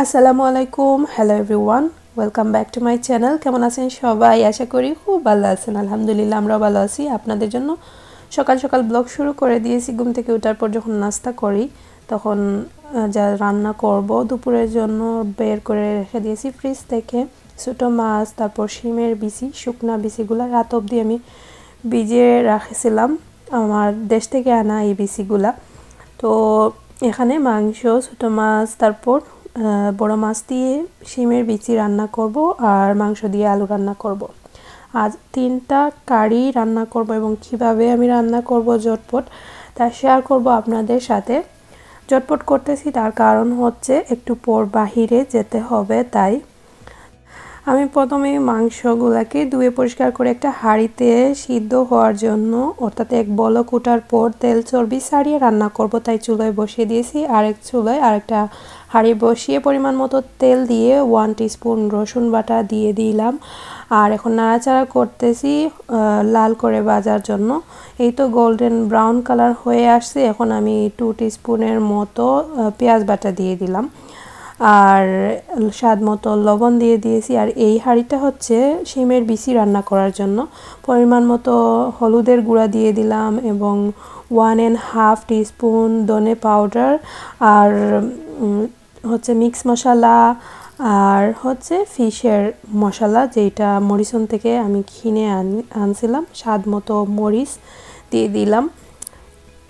আসসালামু আলাইকুম hello everyone welcome back to my channel কেমন আছেন সবাই আশা করি খুব ভালো আছেন আলহামদুলিল্লাহ আমরাও ভালো আছি আপনাদের জন্য সকাল সকাল ব্লগ শুরু করে দিয়েছি ঘুম থেকে ওঠার পর যখন নাস্তা করি তখন যা রান্না করব দুপুরের জন্য বের করে রেখে দিয়েছি ফ্রিজ থেকে ছোট মাছ তারপর শিমের বিচি শুকনা বিচিগুলো রাত অবধি আমি ভিজিয়ে রাখছিলাম আমার দেশ থেকে আনা এই বিচিগুলা তো এখানে মাংস ছোট মাছ তারপর বড় মাছ দিয়ে শিমের বিচি রান্না করব আর মাংস দিয়ে আলু রান্না করব আজ তিনটা কারি রান্না করব এবং কিভাবে আমি রান্না করব ঝটপট তা শেয়ার করব আপনাদের সাথে ঝটপট করতেছি তার কারণ হচ্ছে একটু পর বাহিরে যেতে হবে তাই আমি প্রথমে মাংসগুলোকে ধুয়ে পরিষ্কার করে একটা হাঁড়িতে সিদ্ধ হওয়ার জন্য অর্থাৎ এক বলক ওঠার পর তেল চর্বি ছাড়িয়ে রান্না করব তাই চুলায় বসিয়ে দিয়েছি আরেক চুলায় আরেকটা হাঁড়ি বসিয়ে পরিমাণ মতো তেল দিয়ে 1 টিস্পুন রসুন বাটা দিয়ে দিলাম আর এখন নাড়াচাড়া করতেছি লাল করে ভাজার জন্য এই তো গোল্ডেন ব্রাউন কালার হয়ে আসছে এখন আমি 2 টিস্পুনের মতো পেঁয়াজ বাটা দিয়ে দিলাম আর স্বাদ মতো লবণ দিয়ে দিয়েছি আর এই হাঁড়িটা হচ্ছে শিমের বিচি রান্না করার জন্য পরিমাণ মতো হলুদের গুঁড়া দিয়ে দিলাম এবং 1.5 টিস্পুন ধনে পাউডার আর হচ্ছে মিক্স মশলা আর হচ্ছে ফিশের মশলা যেটা মরিচন থেকে আমি কিনে আনছিলাম স্বাদ মতো মরিচ দিয়ে দিলাম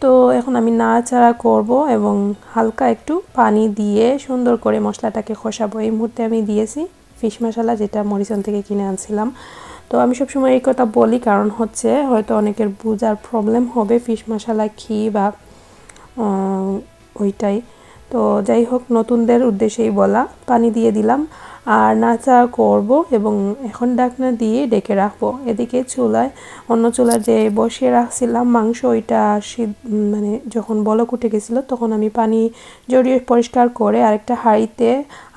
তো এখন আমি নাড়াচাড়া করব এবং হালকা একটু পানি দিয়ে সুন্দর করে মশলাটাকে কষাবো এই মুহূর্তে আমি দিয়েছি ফিশ মশলা যেটা মরিচন থেকে কিনে আনছিলাম তো আমি সবসময় এই কথা বলি কারণ হচ্ছে হয়তো অনেকের বোঝার প্রবলেম হবে ফিশ মশলা কি বা ওইটাই তো যাই হোক নতুনদের উদ্দেশ্যেই বলা পানি দিয়ে দিলাম আর নাড়াচাড়া করব এবং এখন ঢাকনা দিয়ে ঢেকে রাখবো এদিকে চুলায় অন্য চুলার যে বসিয়ে রাখছিলাম মাংস ওইটা মানে যখন বলক উঠে গেছিলো তখন আমি পানি জড়িয়ে পরিষ্কার করে আরেকটা হাঁড়িতে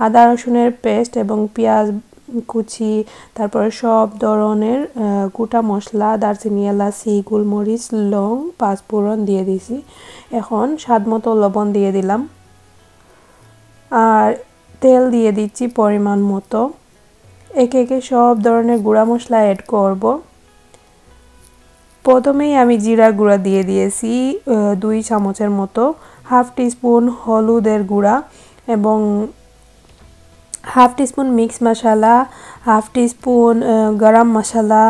আদা রসুনের পেস্ট এবং পেঁয়াজ কুচি তারপরে সব ধরনের গোটা মশলা দারচিনি এলাচি গোলমরিচ লং পাঁচফোড়ন দিয়ে দিয়েছি এখন স্বাদ মতো লবণ দিয়ে দিলাম আর তেল দিয়ে দিচ্ছি পরিমাণ মতো একে একে সব ধরনের গুঁড়া মশলা অ্যাড করব প্রথমেই আমি জিরা গুঁড়া দিয়ে দিয়েছি 2 চামচের মতো 1/2 টিস্পুন হলুদের গুঁড়া এবং 1/2 টিস্পুন মিক্স মশলা 1/2 টিস্পুন গরম মশলা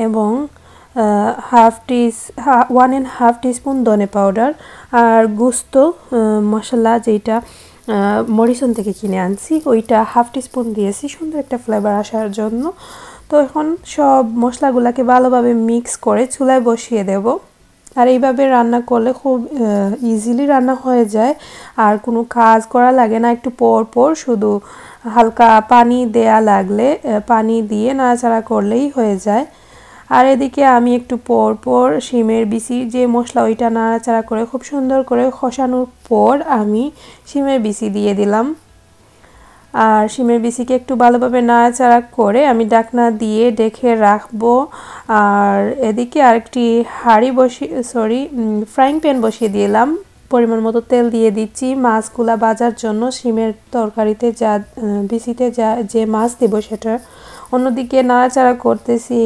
এবং 1.5 টিস্পুন ধনে পাউডার আর গোস্ত মশলা যেটা মরিচন থেকে কিনে আনছি ওইটা 1/2 টিস্পুন দিয়েছি সুন্দর একটা ফ্লেভার আসার জন্য তো এখন সব মশলাগুলোকে ভালোভাবে মিক্স করে চুলায় বসিয়ে দেব আর এইভাবে রান্না করলে খুব ইজিলি রান্না হয়ে যায় আর কোনো কাজ করা লাগে না একটু পর পর শুধু হালকা পানি দেয়া লাগলে পানি দিয়ে নাড়াচাড়া করলেই হয়ে যায় আর এদিকে আমি একটু পর পর শিমের বিচি যে মশলা ওইটা নাড়াচাড়া করে খুব সুন্দর করে কষানোর পর আমি শিমের বিচি দিয়ে দিলাম আর শিমের বিচিকে একটু ভালোভাবে নাড়াচাড়া করে আমি ঢাকনা দিয়ে ঢেকে রাখবো আর এদিকে আরেকটি ফ্রাইং প্যান বসিয়ে দিলাম পরিমাণ মতো তেল দিয়ে দিচ্ছি মাছগুলা ভাজার জন্য শিমের তরকারিতে যা বিচিতে যে মাছ দেব সেটা অন্যদিকে নাড়াচাড়া করতেছি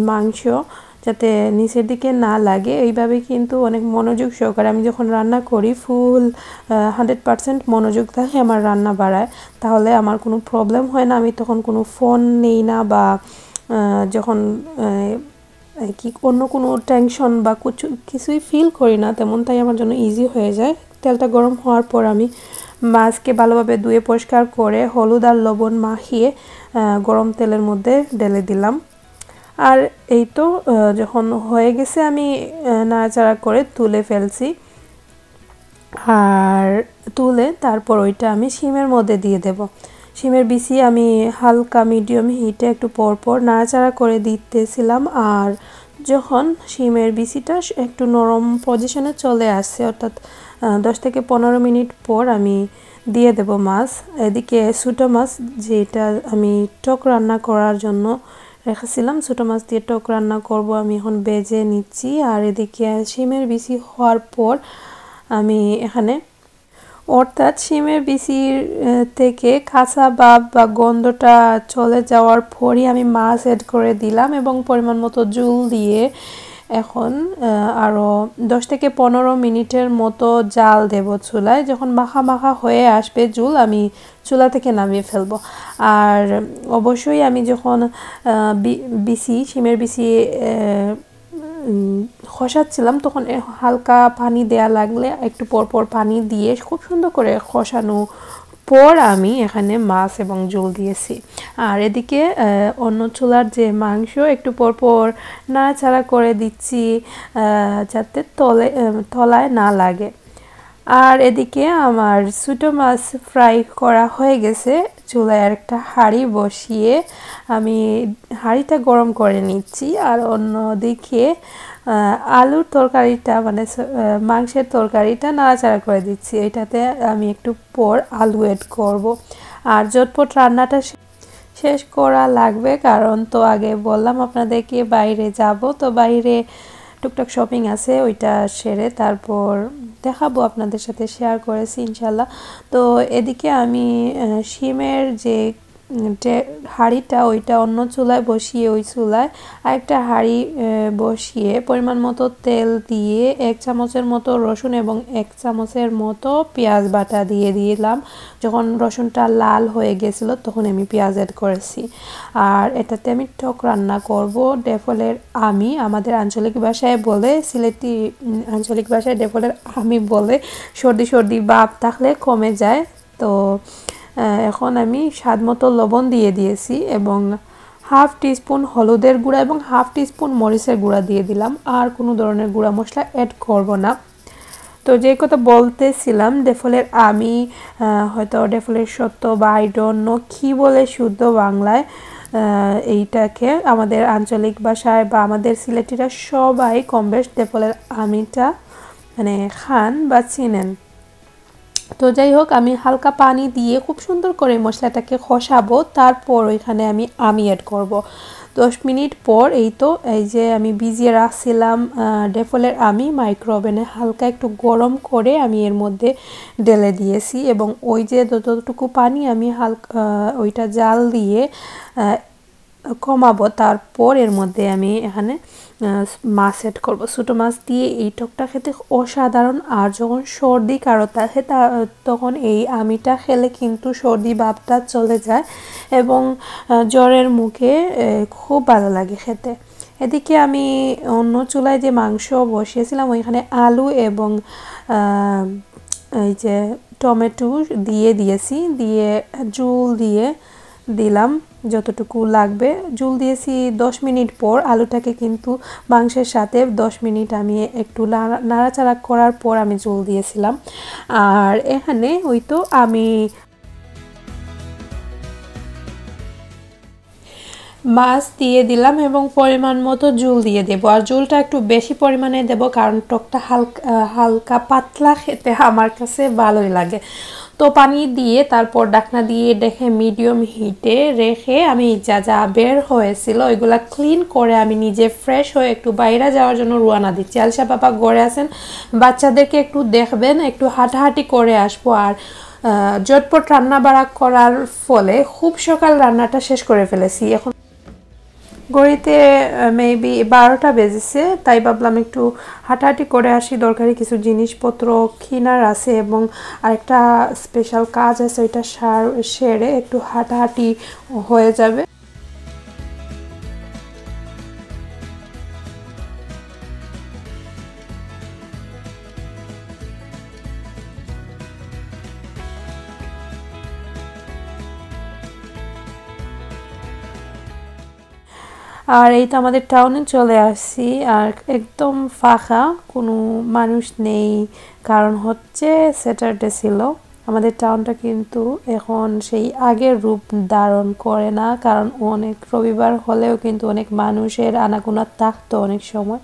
মাংস যাতে নিচের দিকে না লাগে এইভাবে কিন্তু অনেক মনোযোগ সহকারে আমি যখন রান্না করি ফুল 100% মনোযোগ থাকে আমার রান্না বাড়ায় তাহলে আমার কোনো প্রবলেম হয় না আমি তখন কোনো ফোন নেই না বা যখন কি অন্য কোনো টেনশন বা কিছুই ফিল করি না তেমন তাই আমার জন্য ইজি হয়ে যায় তেলটা গরম হওয়ার পর আমি মাছকে ভালোভাবে ধুয়ে পরিষ্কার করে হলুদ আর লবণ মাখিয়ে গরম তেলের মধ্যে ঢেলে দিলাম আর এই তো যখন হয়ে গেছে আমি নাড়াচাড়া করে তুলে ফেলছি আর তুলে তারপর ওইটা আমি শিমের মধ্যে দিয়ে দেব শিমের বিচি আমি হালকা মিডিয়াম হিটে একটু পর পর নাড়াচাড়া করে দিতেছিলাম আর যখন শিমের বিচিটা একটু নরম পজিশনে চলে আসছে অর্থাৎ 10 থেকে 15 মিনিট পর আমি দিয়ে দেব মাছ এদিকে ছোটো মাছ যেটা আমি টক রান্না করার জন্য রেখেছিলাম ছোটো মাছ দিয়ে টক রান্না করব আমি এখন ভেজে নিচ্ছি আর এদিকে শিমের বিচি হওয়ার পর আমি এখানে অর্থাৎ শিমের বিচির থেকে কাঁচা ভাব বা গন্ধটা চলে যাওয়ার পরই আমি মাছ অ্যাড করে দিলাম এবং পরিমাণ মতো জল দিয়ে এখন আরও 10 থেকে 15 মিনিটের মতো জাল দেব চুলায়। যখন মাখা মাখা হয়ে আসবে জল, আমি চুলা থেকে নামিয়ে ফেলব। আর অবশ্যই আমি যখন শিমের বিচি খসাচ্ছিলাম তখন হালকা পানি দেয়া লাগলে একটু পরপর পানি দিয়ে খুব সুন্দর করে খসানো পর আমি এখানে মাছ এবং জল দিয়েছি। আর এদিকে অন্য চুলার যে মাংস একটু পরপর নাড়াচাড়া করে দিচ্ছি যাতে তলায় না লাগে। আর এদিকে আমার ছোটো মাছ ফ্রাই করা হয়ে গেছে। চুলায় একটা হাঁড়ি বসিয়ে আমি হাঁড়িটা গরম করে নিচ্ছি। আর অন্যদিকে আলুর তরকারিটা মানে মাংসের তরকারিটা নাড়াচাড়া করে দিচ্ছি। এটাতে আমি একটু পর আলু অ্যাড করব। আর ঝটপট রান্নাটা শেষ করা লাগবে, কারণ তো আগে বললাম আপনাদেরকে বাইরে যাব, তো বাইরে টুকটাক শপিং আছে, ওইটা সেরে তারপর দেখাবো আপনাদের সাথে, শেয়ার করেছি ইনশাল্লাহ। তো এদিকে আমি শিমের যে হাঁড়িটা ওইটা অন্য চুলায় বসিয়ে ওই চুলায় আরেকটা হাঁড়ি বসিয়ে পরিমাণ মতো তেল দিয়ে 1 চামচের মতো রসুন এবং 1 চামচের মতো পেঁয়াজ বাটা দিয়ে দিলাম। যখন রসুনটা লাল হয়ে গেছিলো তখন আমি পেঁয়াজ অ্যাড করেছি। আর এটাতে আমি টক রান্না করব। ডেফলের আমি আমাদের আঞ্চলিক ভাষায় বলে, সিলেটি আঞ্চলিক ভাষায় ডেফলের আমি বলে, সর্দি সর্দি ভাব থাকলে কমে যায়। তো এখন আমি স্বাদ মতো লবণ দিয়ে দিয়েছি এবং হাফ টিস্পুন হলুদের গুঁড়া এবং হাফ টিস্পুন মরিচের গুঁড়া দিয়ে দিলাম। আর কোনো ধরনের গুঁড়া মশলা অ্যাড করব না। তো যে কথা বলতেছিলাম ডেফলের আমি, হয়তো ডেফলের সত্য বা আই ডোন্ট নো কী বলে শুদ্ধ বাংলায় এইটাকে, আমাদের আঞ্চলিক ভাষায় বা আমাদের সিলেটিরা সবাই কম বেশ ডেফলের আমিটা মানে খান বা চিনেন। তো যাই হোক, আমি হালকা পানি দিয়ে খুব সুন্দর করে মশলাটাকে কষাবো, তারপর ওইখানে আমি অ্যাড করব। 10 মিনিট পর এই তো এই যে আমি ভিজিয়ে রাখছিলাম ডেফলের আমি মাইক্রো ওভেনে হালকা একটু গরম করে আমি এর মধ্যে ঢেলে দিয়েছি এবং ওই যে যতটুকু পানি আমি হালকা ওইটা জাল দিয়ে কমাবো, তারপর এর মধ্যে আমি এখানে মাছ অ্যাড করবো। ছোটো মাছ দিয়ে এই টকটা খেতে অসাধারণ। আর যখন সর্দি কারো থাকে তখন এই আমিটা খেলে কিন্তু সর্দি ভাবটা চলে যায় এবং জ্বরের মুখে খুব ভালো লাগে খেতে। এদিকে আমি অন্য চুলায় যে মাংস বসিয়েছিলাম ওইখানে আলু এবং এই যে টমেটো দিয়ে দিয়েছি, দিয়ে জল দিয়ে দিলাম যতটুকু লাগবে। জল দিয়েছি 10 মিনিট পর। আলুটাকে কিন্তু মাংসের সাথে 10 মিনিট আমি একটু নাড়াচাড়া করার পর আমি জল দিয়েছিলাম। আর এখানে ওই তো আমি মাছ দিয়ে দিলাম এবং পরিমাণ মতো জল দিয়ে দেব। আর জলটা একটু বেশি পরিমাণে দেব, কারণ টকটা হালকা পাতলা খেতে আমার কাছে ভালোই লাগে। তো পানি দিয়ে তারপর ঢাকনা দিয়ে রেখে মিডিয়াম হিটে রেখে আমি যা যা বের হয়েছিল ওইগুলা ক্লিন করে আমি নিজে ফ্রেশ হয়ে একটু বাইরে যাওয়ার জন্য রওনা দিচ্ছি। আলসা বাবা ঘরে আছেন, বাচ্চাদেরকে একটু দেখবেন, একটু হাঁটাহাঁটি করে আসবো। আর ঝটপট রান্না বাড়া করার ফলে খুব সকাল রান্নাটা শেষ করে ফেলেছি। এখন ঘড়িতে মেবি 12টা বেজেছে, তাই ভাবলাম একটু হাঁটাহাঁটি করে আসি, দরকারি কিছু জিনিসপত্র কেনার আছে এবং আরেকটা স্পেশাল কাজ আছে, ওইটা সেরে একটু হাঁটাহাঁটি হয়ে যাবে। আর এই তো আমাদের টাউনে চলে আসছি, আর একদম ফাঁকা, কোনো মানুষ নেই, কারণ হচ্ছে স্যাটারডে ছিল। আমাদের টাউনটা কিন্তু এখন সেই আগের রূপ ধারণ করে না, কারণ অনেক রবিবার হলেও কিন্তু অনেক মানুষের আনাগোনা থাকতো অনেক সময়।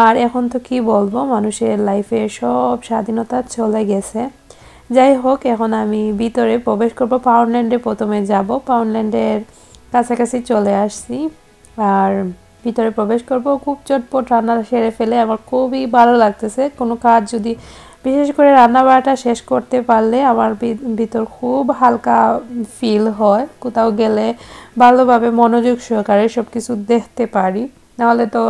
আর এখন তো কি বলবো, মানুষের লাইফে সব স্বাধীনতা চলে গেছে। যাই হোক, এখন আমি ভিতরে প্রবেশ করবো। পাউন্ডল্যান্ডে প্রথমে যাব, পাউন্ডল্যান্ডের কাছাকাছি চলে আসছি আর ভিতরে প্রবেশ করব। খুব চটপট রান্না সেরে ফেলে আমার খুবই ভালো লাগতেছে। কোনো কাজ যদি বিশেষ করে রান্না বাড়াটা শেষ করতে পারলে আমার ভিতর খুব হালকা ফিল হয়, কোথাও গেলে ভালোভাবে মনোযোগ সহকারে সব কিছু দেখতে পারি। নাহলে তো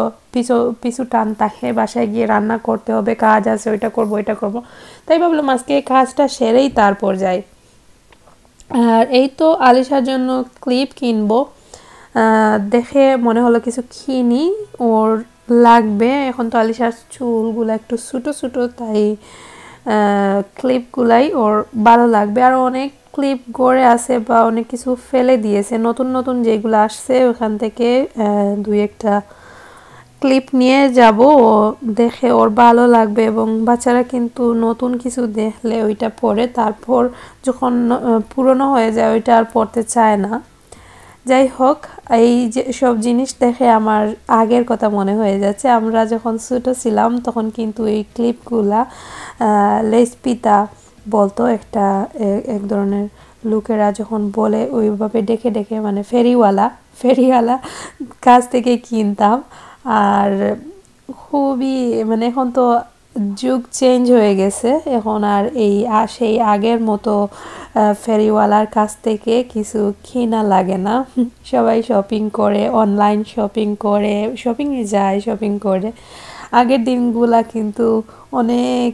পিছু টান থাকে, বাসায় গিয়ে রান্না করতে হবে, কাজ আছে, ওইটা করবো এটা করবো। তাই ভাবলাম আজকে এই কাজটা সেরেই তারপর যাই। আর এই তো আলিশার জন্য ক্লিপ কিনবো, দেখে মনে হলো কিছু কিনি, ওর লাগবে। এখন তো আলিশার চুলগুলো একটু ছোটো ছোটো, তাই ক্লিপগুলাই ওর ভালো লাগবে। আর অনেক ক্লিপ গড়ে আছে বা অনেক কিছু ফেলে দিয়েছে, নতুন নতুন যেগুলো আসছে ওখান থেকে দুই একটা ক্লিপ নিয়ে যাব, ও দেখে ওর ভালো লাগবে। এবং বাচ্চারা কিন্তু নতুন কিছু দেখলে ওইটা পরে তারপর যখন পুরনো হয়ে যায় ওইটা আর পড়তে চায় না। যাই হোক, এই যে সব জিনিস দেখে আমার আগের কথা মনে হয়ে যাচ্ছে। আমরা যখন ছোটো ছিলাম তখন কিন্তু এই ক্লিপগুলা লেসপিতা বলতো, এক ধরনের লোকেরা যখন বলে ওইভাবে ডেকে ডেকে, মানে ফেরিওয়ালা কাছ থেকে কিনতাম। আর খুবই মানে এখন তো যুগ চেঞ্জ হয়ে গেছে, এখন আর সেই আগের মতো ফেরিওয়ালার কাছ থেকে কিছু কেনা লাগে না। সবাই শপিং করে, অনলাইন শপিং করে, শপিংয়ে যায়, শপিং করে। আগের দিনগুলা কিন্তু অনেক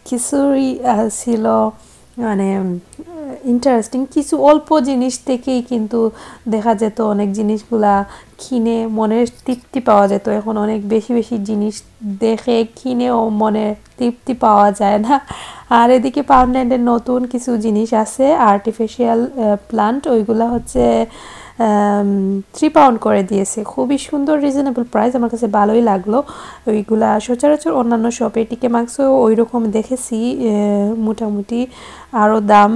কিছুই ছিল, মানে ইন্টারেস্টিং। কিছু অল্প জিনিস থেকেই কিন্তু দেখা যেত অনেক জিনিসগুলা কিনে মনের তৃপ্তি পাওয়া যেত। এখন অনেক বেশি বেশি জিনিস দেখে কিনেও মনে তৃপ্তি পাওয়া যায় না। আর এদিকে পার্মানেন্টের নতুন কিছু জিনিস আছে, আর্টিফিশিয়াল প্লান্ট, ওইগুলা হচ্ছে 3 পাউন্ড করে দিয়েছে। খুবই সুন্দর, রিজনেবল প্রাইস, আমার কাছে ভালোই লাগলো। ওইগুলা সচরাচর অন্যান্য শপে টিকে মার্কসও ওই রকম দেখেছি, মোটামুটি আরও দাম,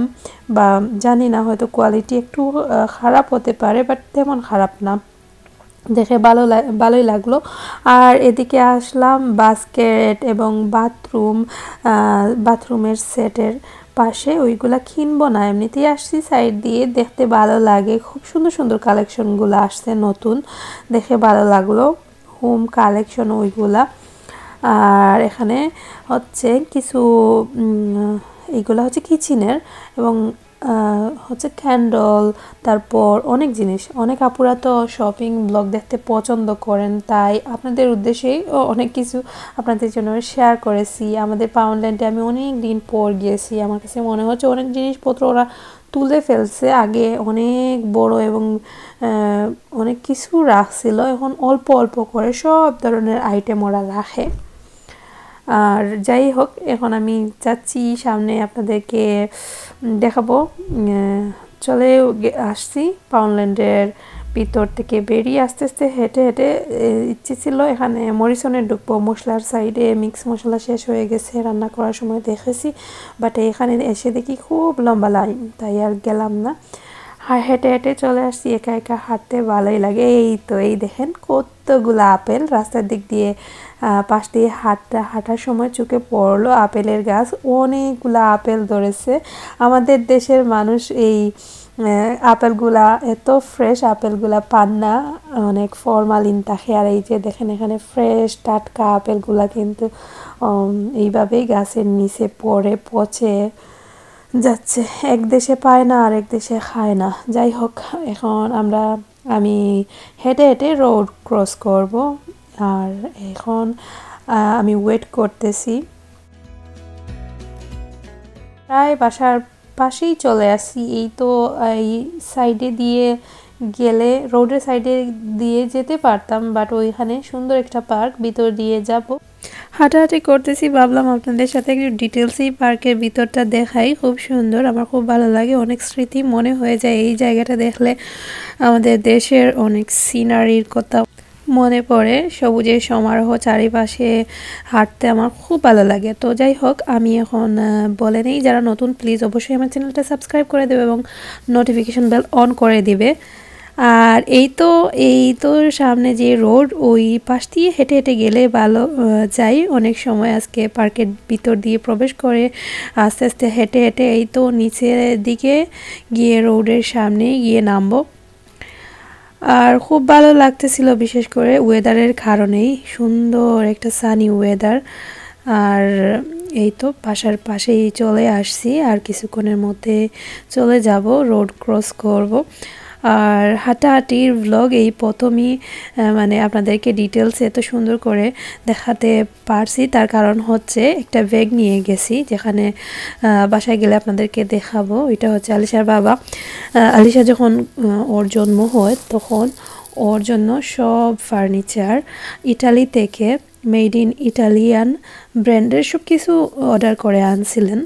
বা জানি না, হয়তো কোয়ালিটি একটু খারাপ হতে পারে, বাট তেমন খারাপ না, দেখে ভালোই লাগলো। আর এদিকে আসলাম বাস্কেট এবং বাথরুমের সেটের পাশে, ওইগুলা কিনবো না, এমনিতেই আসছি সাইড দিয়ে, দেখতে ভালো লাগে। খুব সুন্দর সুন্দর কালেকশনগুলো আসছে নতুন, দেখে ভালো লাগলো, হোম কালেকশন ওইগুলা। আর এখানে হচ্ছে কিছু এইগুলা হচ্ছে কিচেনের, এবং হচ্ছে ক্যান্ডল, তারপর অনেক জিনিস। অনেক আপুরা তো শপিং ব্লগ দেখতে পছন্দ করেন, তাই আপনাদের উদ্দেশ্যেই অনেক কিছু আপনাদের জন্য শেয়ার করেছি। আমাদের পাউন্ডল্যান্ডে আমি অনেক দিন পর গিয়েছি, আমার কাছে মনে হচ্ছে অনেক জিনিসপত্র ওরা তুলে ফেলছে। আগে অনেক বড় এবং অনেক কিছু রাখছিল, এখন অল্প অল্প করে সব ধরনের আইটেম ওরা রাখে। আর যাই হোক, এখন আমি যাচ্ছি সামনে, আপনাদেরকে দেখাবো। চলে আসছি পাউন্ডল্যান্ডের ভিতর থেকে বেরিয়ে আস্তে আস্তে হেঁটে হেঁটে, ইচ্ছে ছিল এখানে মরিসনে ঢুকবো, মশলার সাইডে মিক্স মশলা শেষ হয়ে গেছে, রান্না করার সময় দেখেছি, বাট এখানে এসে দেখি খুব লম্বা লাইন, তাই আর গেলাম না। হেঁটে হেঁটে চলে আসছি, একা একা হাঁটতে ভালোই লাগে। এই দেখেন কতগুলো আপেল রাস্তার দিক দিয়ে, পাশ দিয়ে হাঁটার সময় চোখে পড়লো আপেলের গাছ, অনেকগুলো আপেল ধরেছে। আমাদের দেশের মানুষ এই আপেলগুলা, এত ফ্রেশ আপেলগুলা পান না, অনেক ফরমালিন থাকে। আর এই যে দেখেন এখানে ফ্রেশ টাটকা আপেলগুলা কিন্তু এইভাবেই গাছের নিচে পড়ে পচে যাচ্ছে, এক দেশে পায় না আরেক দেশে খায় না। যাই হোক, এখন আমি হেঁটে হেঁটে রোড ক্রস করব। আর এখন আমি ওয়েট করতেছি, প্রায় বাসার পাশেই চলে আসি। এই তো এই সাইডে দিয়ে গেলে, রোডের সাইডে দিয়ে যেতে পারতাম, বাট ওইখানে সুন্দর একটা পার্ক, ভিতর দিয়ে যাব। হাঁটাহাঁটি করতেছি, ভাবলাম আপনাদের সাথে একটু ডিটেলসেই পার্কের ভিতরটা দেখাই। খুব সুন্দর, আমার খুব ভালো লাগে, অনেক স্মৃতি মনে হয়ে যায় এই জায়গাটা দেখলে। আমাদের দেশের অনেক সিনারির কথা মনে পড়ে, সবুজের সমারোহ চারিপাশে হাঁটতে আমার খুব ভালো লাগে। তো যাই হোক, আমি এখন বলে নেই, যারা নতুন প্লিজ অবশ্যই আমার চ্যানেলটা সাবস্ক্রাইব করে দেবে এবং নোটিফিকেশন বেল অন করে দিবে। আর এই তো সামনে যে রোড, ওই পাশ দিয়ে হেঁটে হেঁটে গেলে ভালো যাই। অনেক সময় আজকে পার্কের ভিতর দিয়ে প্রবেশ করে আস্তে আস্তে হেঁটে হেঁটে এই তো নিচের দিকে গিয়ে রোডের সামনে গিয়ে নামবো। আর খুব ভালো লাগতেছিল, বিশেষ করে ওয়েদারের কারণেই, সুন্দর একটা সানি ওয়েদার। আর এই তো বাসার পাশেই চলে আসছি, আর কিছুক্ষণের মধ্যে চলে যাব, রোড ক্রস করব। আর হাঁটাহাঁটির ব্লগ এই প্রথমই মানে আপনাদেরকে ডিটেলস এত সুন্দর করে দেখাতে পারছি, তার কারণ হচ্ছে একটা ব্যাগ নিয়ে গেছি, যেখানে বাসায় গেলে আপনাদেরকে দেখাবো। এটা হচ্ছে আলিশার বাবা। আলিশা যখন ওর জন্ম হয় তখন ওর জন্য সব ফার্নিচার ইটালি থেকে মেড ইন ইটালিয়ান ব্র্যান্ডের সব কিছু অর্ডার করে আনছিলেন।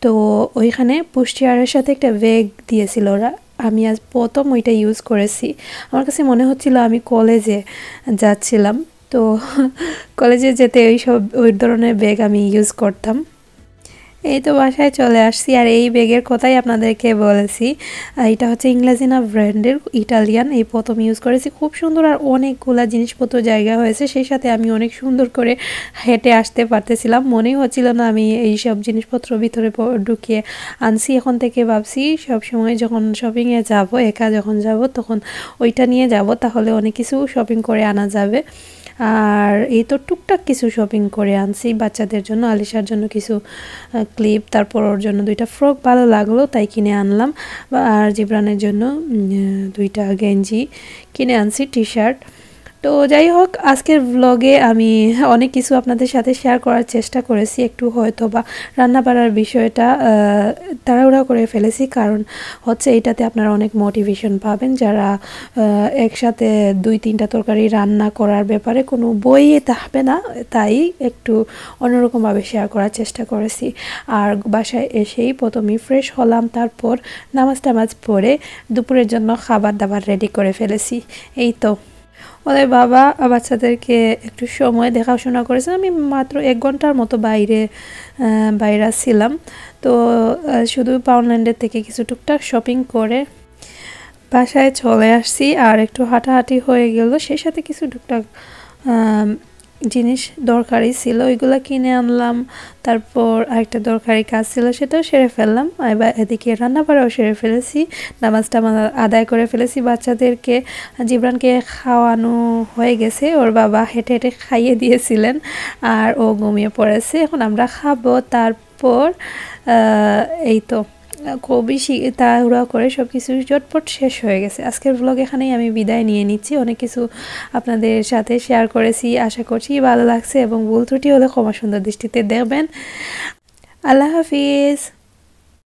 তো ওইখানে পুশচেয়ারের সাথে একটা ব্যাগ দিয়েছিল ওরা। আমি আজ প্রথম ওইটা ইউজ করেছি। আমার কাছে মনে হচ্ছিল আমি কলেজে যাচ্ছিলাম, তো কলেজে যেতে ওই ধরনের ব্যাগ আমি ইউজ করতাম। এই তো বাসায় চলে আসছি, আর এই ব্যাগের কথাই আপনাদেরকে বলেছি। এটা হচ্ছে ইংলাজিনা ব্র্যান্ডের ইটালিয়ান, এই প্রথম ইউজ করেছি। খুব সুন্দর, আর অনেকগুলা জিনিসপত্র জায়গা হয়েছে, সেই সাথে আমি অনেক সুন্দর করে হেঁটে আসতে পারতেছিলাম। মনেই হচ্ছিল না আমি এই সব জিনিসপত্র ভিতরে ঢুকিয়ে আনছি। এখন থেকে ভাবছি সব সময় যখন শপিংয়ে যাব, একা যখন যাব তখন ওইটা নিয়ে যাব, তাহলে অনেক কিছু শপিং করে আনা যাবে। আর এই তো টুকটাক কিছু শপিং করে আনছি বাচ্চাদের জন্য, আলিশার জন্য কিছু ক্লিপ, তারপর ওর জন্য 2টা ফ্রক ভালো লাগলো তাই কিনে আনলাম, আর জিবরানের জন্য 2টা গেঞ্জি কিনে আনছি, টি শার্ট। তো যাই হোক, আজকের ব্লগে আমি অনেক কিছু আপনাদের সাথে শেয়ার করার চেষ্টা করেছি। একটু হয়তো বা রান্না বাড়ার বিষয়টা তাড়াহুড়া করে ফেলেছি, কারণ হচ্ছে এটাতে আপনারা অনেক মোটিভেশন পাবেন, যারা একসাথে 2-3টা তরকারি রান্না করার ব্যাপারে কোনো বইয়ে থাকবে না, তাই একটু অন্যরকমভাবে শেয়ার করার চেষ্টা করেছি। আর বাসায় এসেই প্রথমেই ফ্রেশ হলাম, তারপর নামাজ টামাজ পড়ে দুপুরের জন্য খাবার দাবার রেডি করে ফেলেছি। এই তো ওদের বাবা বাচ্চাদেরকে একটু সময় দেখাশোনা করেছে। আমি মাত্র 1 ঘন্টার মতো বাইরে ছিলাম। তো শুধু পাউন্ডল্যান্ডের থেকে কিছু টুকটাক শপিং করে বাসায় চলে আসছি, আর একটু হাঁটাহাঁটি হয়ে গেল, সেই সাথে কিছু টুকটাক জিনিস দরকারি ছিল, ওইগুলো কিনে আনলাম। তারপর আরেকটা দরকারি কাজ ছিল, সেটাও সেরে ফেললাম। এবার এদিকে রান্না বাড়াও সেরে ফেলেছি, নামাজটা আদায় করে ফেলেছি। বাচ্চাদেরকে, জিবরানকে খাওয়ানো হয়ে গেছে, ওর বাবা হেঁটে হেঁটে খাইয়ে দিয়েছিলেন, আর ও ঘুমিয়ে পড়েছে। এখন আমরা খাবো। তারপর এই তো খুবই তাড়াহুড়া করে সব কিছু চটপট শেষ হয়ে গেছে। আজকের ব্লগ এখানেই আমি বিদায় নিয়ে নিচ্ছি। অনেক কিছু আপনাদের সাথে শেয়ার করেছি, আশা করছি ভালো লাগছে, এবং ভুল ত্রুটি হলে ক্ষমা সুন্দর দৃষ্টিতে দেখবেন। আল্লাহ হাফিজ।